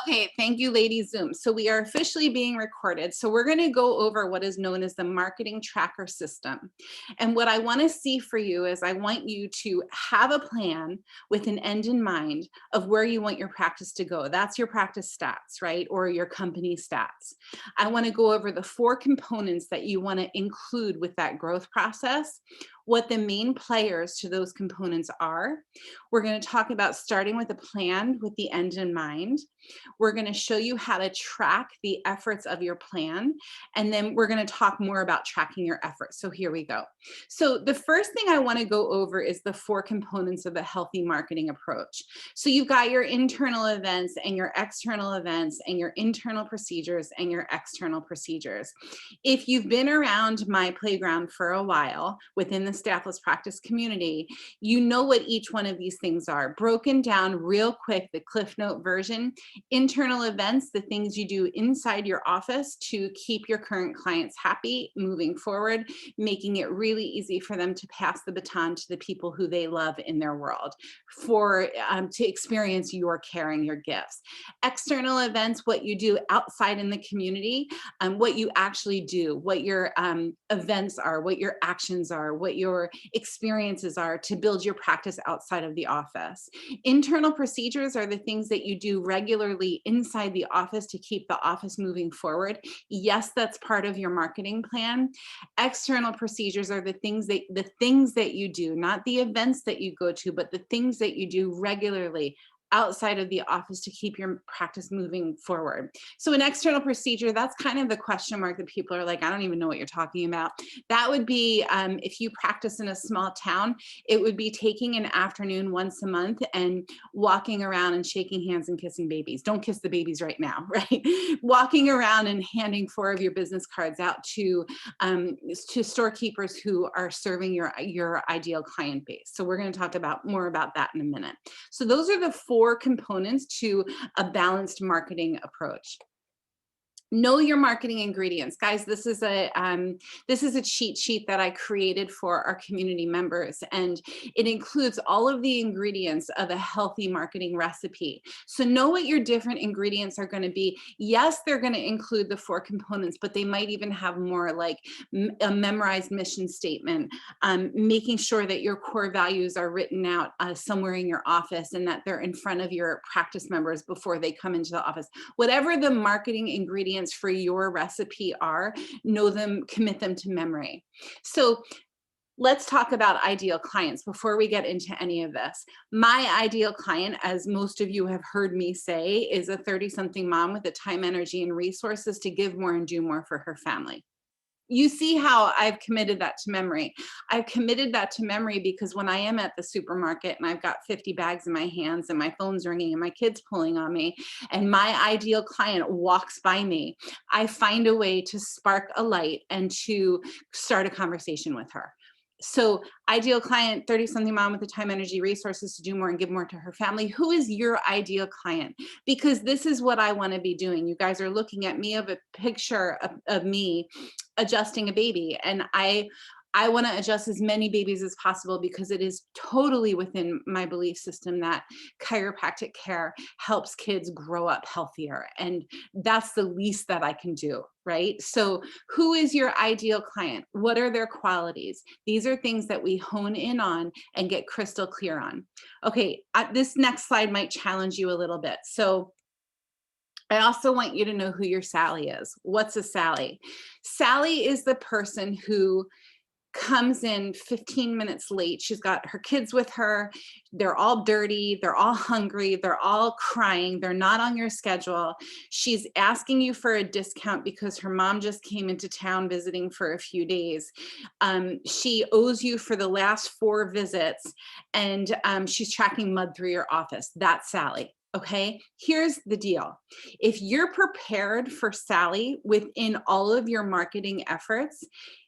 Okay, thank you, Lady Zoom. So we are officially being recorded. So we're going to go over what is known as the marketing tracker system. And what I want to see for you is I want you to have a plan with an end in mind of where you want your practice to go. That's your practice stats, right? Or your company stats. I want to go over the 4 components that you want to include with that growth process, what the main players to those components are. We're going to talk about starting with a plan with the end in mind. We're going to show you how to track the efforts of your plan. And then we're going to talk more about tracking your efforts. So here we go. So the first thing I want to go over is the 4 components of a healthy marketing approach. So you've got your internal events and your external events and your internal procedures and your external procedures. If you've been around my playground for a while within the Staffless Practice community, you know what each one of these things are. Broken down real quick, the Cliff Note version. Internal events, the things you do inside your office to keep your current clients happy moving forward, making it really easy for them to pass the baton to the people who they love in their world, for to experience your care and your gifts. External events, what you do outside in the community, what you actually do, what your events are, what your actions are, what your experiences are to build your practice outside of the office. Internal procedures are the things that you do regularly inside the office to keep the office moving forward. Yes, that's part of your marketing plan. External procedures are the things that you do, not the events that you go to, but the things that you do regularly outside of the office to keep your practice moving forward. So an external procedure, that's kind of the question mark that people are like, I don't even know what you're talking about. That would be if you practice in a small town, it would be taking an afternoon once a month and walking around and shaking hands and kissing babies. Don't kiss the babies right now, right? Walking around and handing 4 of your business cards out to storekeepers who are serving your ideal client base. So we're going to talk about more about that in a minute. So those are the 4 components to a balanced marketing approach. Know your marketing ingredients, guys. This is a cheat sheet that I created for our community members, and it includes all of the ingredients of a healthy marketing recipe. So know what your different ingredients are going to be. Yes, they're going to include the 4 components, but they might even have more, like a memorized mission statement, making sure that your core values are written out somewhere in your office and that they're in front of your practice members before they come into the office. Whatever the marketing ingredients for your recipe are, know them, commit them to memory. So let's talk about ideal clients before we get into any of this. My ideal client, as most of you have heard me say, is a 30-something mom with the time, energy, and resources to give more and do more for her family. You see how I've committed that to memory. I've committed that to memory because when I am at the supermarket and I've got 50 bags in my hands and my phone's ringing and my kid's pulling on me and my ideal client walks by me, I find a way to spark a light and to start a conversation with her. So ideal client, 30-something mom with the time, energy, resources to do more and give more to her family. Who is your ideal client? Because this is what I want to be doing. You guys are looking at me of a picture of me adjusting a baby, and I want to adjust as many babies as possible because it is totally within my belief system that chiropractic care helps kids grow up healthier, and that's the least that I can do, right? So who is your ideal client? What are their qualities? These are things that we hone in on and get crystal clear on. Okay, this next slide might challenge you a little bit. So I also want you to know who your Sally is. What's a Sally? Sally is the person who comes in 15 minutes late. She's got her kids with her. They're all dirty. They're all hungry. They're all crying. They're not on your schedule. She's asking you for a discount because her mom just came into town visiting for a few days. She owes you for the last 4 visits, and she's tracking mud through your office. That's Sally. Okay, here's the deal. If you're prepared for Sally within all of your marketing efforts,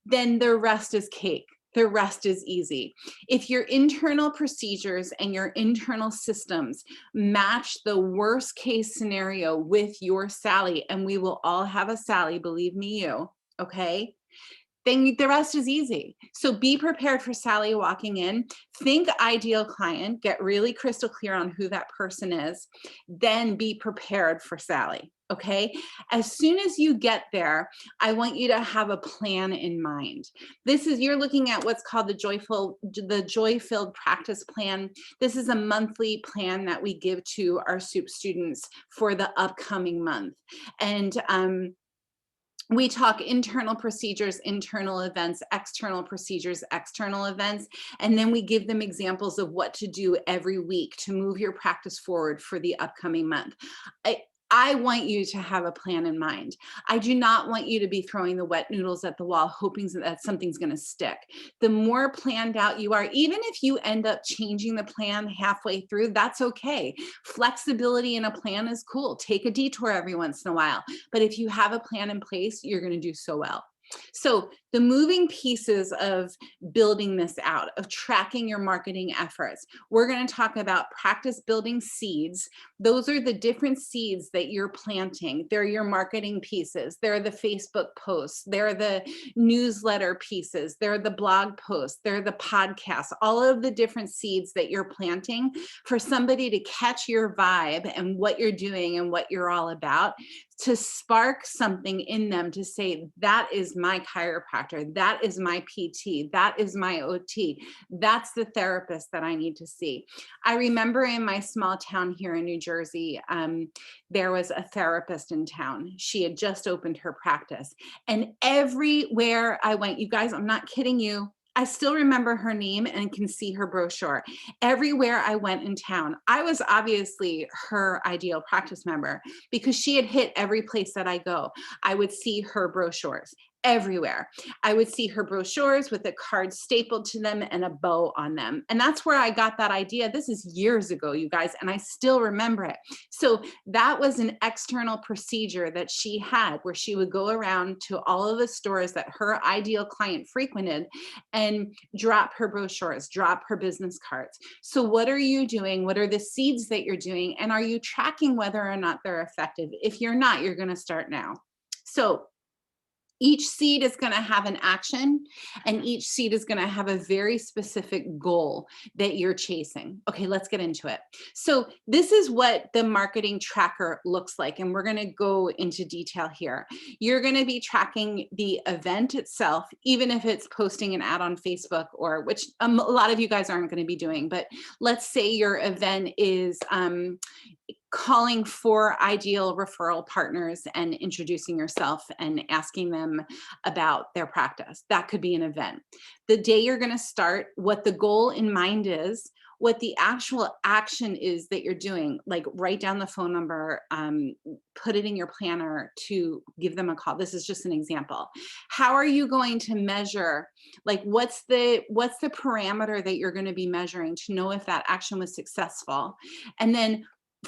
then the rest is cake. The rest is easy. If your internal procedures and your internal systems match the worst case scenario with your Sally, and we will all have a Sally, believe me, okay? then the rest is easy. So be prepared for Sally walking in. Think ideal client, get really crystal clear on who that person is, then be prepared for Sally. Okay. As soon as you get there, I want you to have a plan in mind. You're looking at what's called the joy-filled practice plan. This is a monthly plan that we give to our SOUP students for the upcoming month. And we talk internal procedures, internal events, external procedures, external events, and then we give them examples of what to do every week to move your practice forward for the upcoming month. I want you to have a plan in mind. I do not want you to be throwing the wet noodles at the wall, hoping that something's going to stick. The more planned out you are, even if you end up changing the plan halfway through, that's okay. Flexibility in a plan is cool. Take a detour every once in a while. But if you have a plan in place, you're going to do so well. So the moving pieces of building this out, of tracking your marketing efforts, we're going to talk about practice building seeds. Those are the different seeds that you're planting. They're your marketing pieces. They're the Facebook posts. They're the newsletter pieces. They're the blog posts. They're the podcasts, all of the different seeds that you're planting for somebody to catch your vibe and what you're doing and what you're all about, to spark something in them to say, that is my chiropractor, that is my PT, that is my OT, that's the therapist that I need to see. I remember in my small town here in New Jersey, there was a therapist in town. She had just opened her practice. And everywhere I went, you guys, I'm not kidding you, I still remember her name and can see her brochure. Everywhere I went in town, I was obviously her ideal practice member because she had hit every place that I go. I would see her brochures everywhere. I would see her brochures with a card stapled to them and a bow on them. And that's where I got that idea. This is years ago, you guys, and I still remember it. So that was an external procedure that she had where she would go around to all of the stores that her ideal client frequented and drop her brochures, drop her business cards. So what are you doing? What are the seeds that you're doing? And are you tracking whether or not they're effective? If you're not, you're going to start now. So each seed is going to have an action, and each seed is going to have a very specific goal that you're chasing. Okay, let's get into it. So this is what the marketing tracker looks like, and we're going to go into detail here. You're going to be tracking the event itself, even if it's posting an ad on Facebook, or which a lot of you guys aren't going to be doing, but let's say your event is calling for ideal referral partners and introducing yourself and asking them about their practice. That could be an event. The day you're going to start, what the goal in mind is, what the actual action is that you're doing, like write down the phone number, put it in your planner to give them a call. This is just an example. How are you going to measure, like what's the parameter that you're going to be measuring to know if that action was successful? And then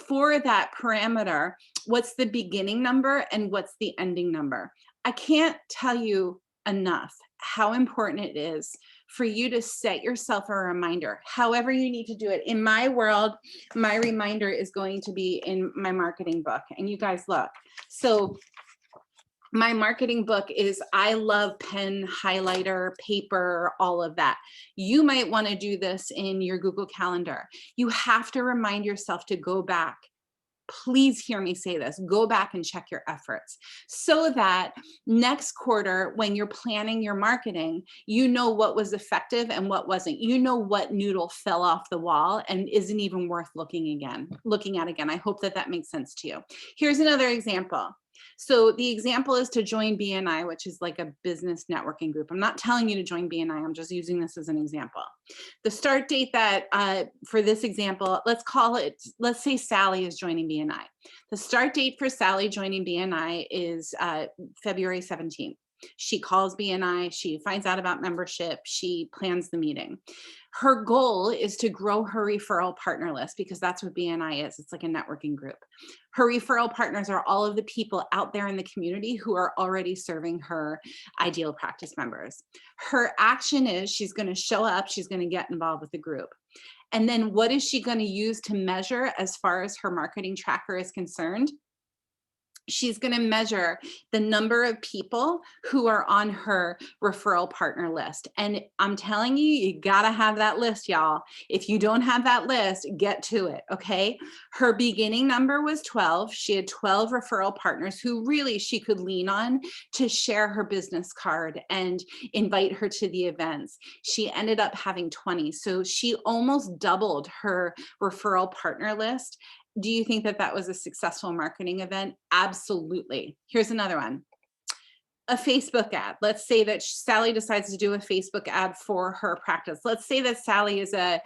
for that parameter, what's the beginning number and what's the ending number? I can't tell you enough how important it is for you to set yourself a reminder, however you need to do it. In my world, my reminder is going to be in my marketing book. And you guys look. So my marketing book is, I love pen, highlighter, paper, all of that. You might want to do this in your Google Calendar. You have to remind yourself to go back. Please hear me say this, go back and check your efforts so that next quarter, when you're planning your marketing, you know what was effective and what wasn't. You know what noodle fell off the wall and isn't even worth looking at again. I hope that makes sense to you. Here's another example. So the example is to join BNI, which is like a business networking group. I'm not telling you to join BNI. I'm just using this as an example. The start date that for this example, let's say Sally is joining BNI. The start date for Sally joining BNI is February 17th. She calls BNI, she finds out about membership, she plans the meeting. Her goal is to grow her referral partner list because that's what BNI is. It's like a networking group. Her referral partners are all of the people out there in the community who are already serving her ideal practice members. Her action is she's going to show up, she's going to get involved with the group. And then what is she going to use to measure as far as her marketing tracker is concerned? she's going to measure the number of people who are on her referral partner list. And I'm telling you, you got to have that list, y'all. If you don't have that list, get to it, okay? Her beginning number was 12. She had 12 referral partners who really she could lean on to share her business card and invite her to the events. She ended up having 20. So she almost doubled her referral partner list. Do you think that that was a successful marketing event? Absolutely. Here's another one. A Facebook ad. Let's say that Sally decides to do a Facebook ad for her practice. Let's say that Sally is a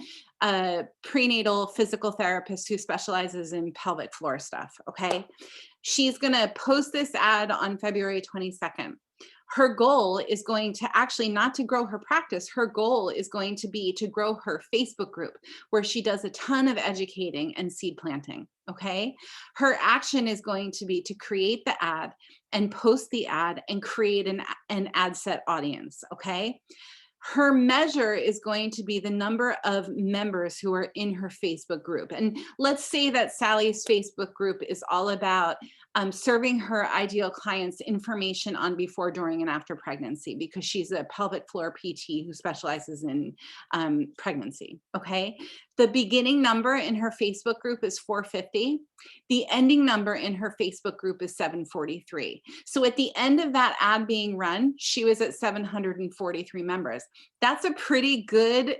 prenatal physical therapist who specializes in pelvic floor stuff, okay? She's gonna post this ad on February 22nd. Her goal is going to actually not to grow her practice. Her goal is going to be to grow her Facebook group where she does a ton of educating and seed planting, okay? Her action is going to be to create the ad and post the ad and create an ad set audience, okay? Her measure is going to be the number of members who are in her Facebook group. And let's say that Sally's Facebook group is all about serving her ideal clients information on before, during, and after pregnancy, because she's a pelvic floor PT who specializes in pregnancy, okay? The beginning number in her Facebook group is 450. The ending number in her Facebook group is 743. So at the end of that ad being run, she was at 743 members. That's a pretty good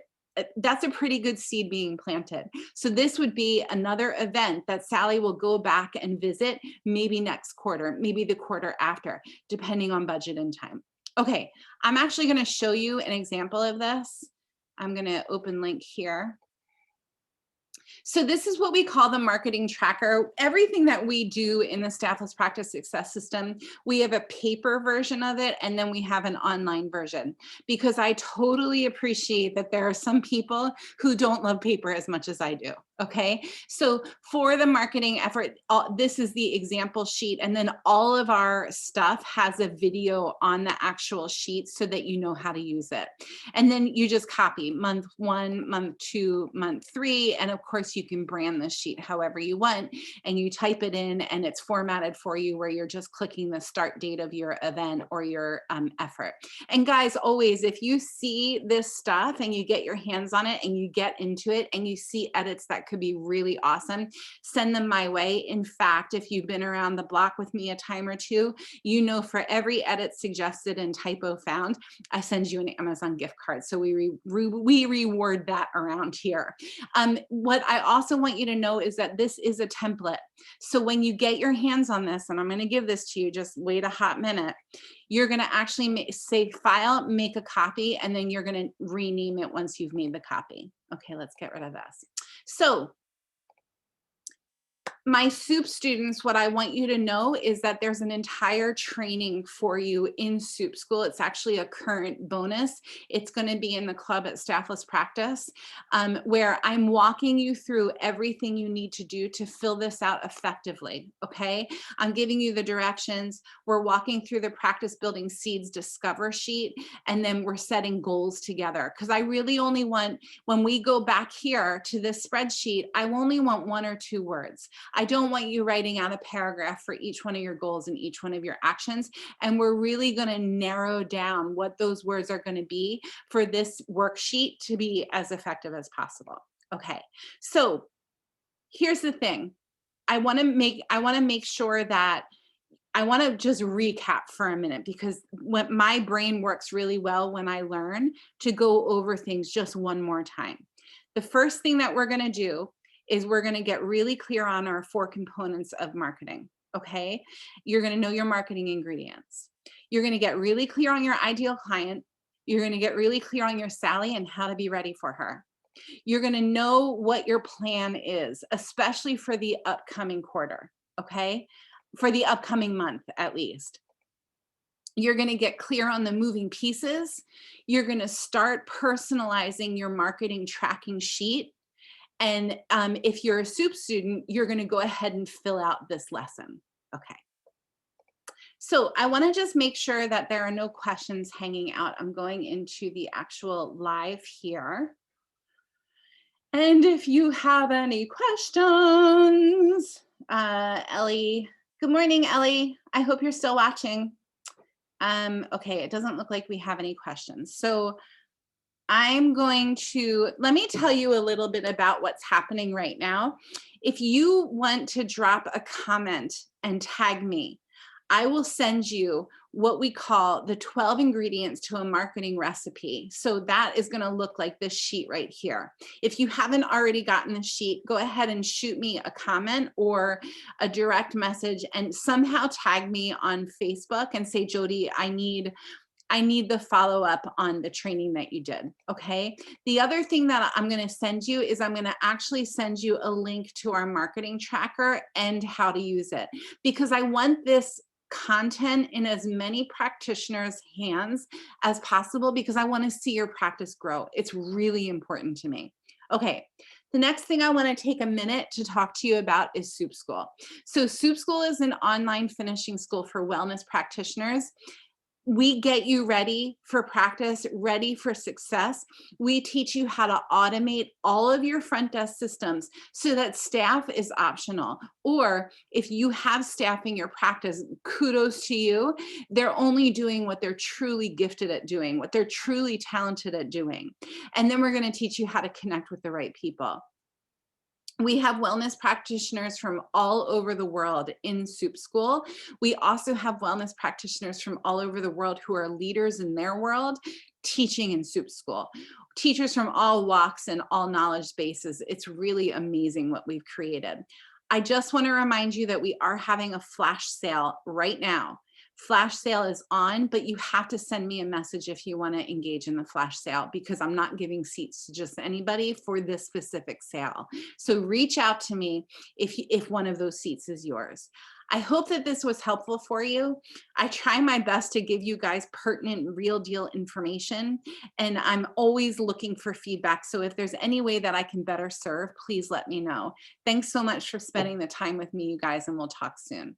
seed being planted. So this would be another event that Sally will go back and visit maybe next quarter, maybe the quarter after, depending on budget and time. Okay, I'm actually going to show you an example of this. I'm going to open link here. So this is what we call the marketing tracker. Everything that we do in the Staffless Practice Success System, we have a paper version of it, and then we have an online version, because I totally appreciate that there are some people who don't love paper as much as I do. Okay, so for the marketing effort, this is the example sheet, and then all of our stuff has a video on the actual sheet so that you know how to use it. And then you just copy month 1, month 2, month 3, and of course you can brand the sheet however you want, and you type it in and it's formatted for you where you're just clicking the start date of your event or your effort. And guys, always, if you see this stuff and you get your hands on it and you get into it and you see edits that could be really awesome, send them my way. In fact, if you've been around the block with me a time or two, you know for every edit suggested and typo found, I send you an Amazon gift card. So we reward that around here. What I also want you to know is that this is a template. So when you get your hands on this, and I'm going to give this to you, just wait a hot minute, you're going to actually say file, make a copy, and then you're going to rename it once you've made the copy. Okay, let's get rid of this. So my soup students, what I want you to know is that there's an entire training for you in soup school. It's actually a current bonus. It's going to be in the club at Staffless Practice, where I'm walking you through everything you need to do to fill this out effectively. Okay, I'm giving you the directions. We're walking through the practice building seeds discover sheet, and then we're setting goals together, because I really only want, when we go back here to this spreadsheet, I only want 1 or 2 words. I don't want you writing out a paragraph for each one of your goals and each one of your actions. And we're really going to narrow down what those words are going to be for this worksheet to be as effective as possible. Okay, so here's the thing. I want to make sure that I want to just recap for a minute, because when my brain works really well when I learn to go over things just one more time. The first thing that we're going to do is we're going to get really clear on our 4 components of marketing. Okay, you're going to know your marketing ingredients. You're going to get really clear on your ideal client. You're going to get really clear on your Sally and how to be ready for her. You're going to know what your plan is, especially for the upcoming quarter. Okay, for the upcoming month at least. You're going to get clear on the moving pieces. You're going to start personalizing your marketing tracking sheet. And if you're a soup student, you're going to go ahead and fill out this lesson. Okay. So I want to just make sure that there are no questions hanging out. I'm going into the actual live here. And if you have any questions, Ellie Good morning, Ellie. I hope you're still watching. Okay, it doesn't look like we have any questions. So let me tell you a little bit about what's happening right now. If you want to drop a comment and tag me, I will send you what we call the 12 ingredients to a marketing recipe. So that is going to look like this sheet right here. If you haven't already gotten the sheet, go ahead and shoot me a comment or a direct message and somehow tag me on Facebook and say, Jodi, I need the follow-up on the training that you did, okay? The other thing that I'm gonna send you is I'm gonna actually send you a link to our marketing tracker and how to use it, because I want this content in as many practitioners' hands as possible, because I wanna see your practice grow. It's really important to me. Okay, the next thing I wanna take a minute to talk to you about is Soup School. So Soup School is an online finishing school for wellness practitioners. We get you ready for practice, ready for success. We teach you how to automate all of your front desk systems so that staff is optional. Or if you have staff in your practice, kudos to you. They're only doing what they're truly gifted at doing, what they're truly talented at doing. And then we're going to teach you how to connect with the right people. We have wellness practitioners from all over the world in Soup School. We also have wellness practitioners from all over the world who are leaders in their world teaching in Soup School. Teachers from all walks and all knowledge bases. It's really amazing what we've created. I just want to remind you that we are having a flash sale right now. Flash sale is on, but you have to send me a message if you want to engage in the flash sale, because I'm not giving seats to just anybody for this specific sale. So reach out to me if one of those seats is yours. I hope that this was helpful for you. I try my best to give you guys pertinent, real deal information, and I'm always looking for feedback. So if there's any way that I can better serve, please let me know. Thanks so much for spending the time with me, you guys, and we'll talk soon.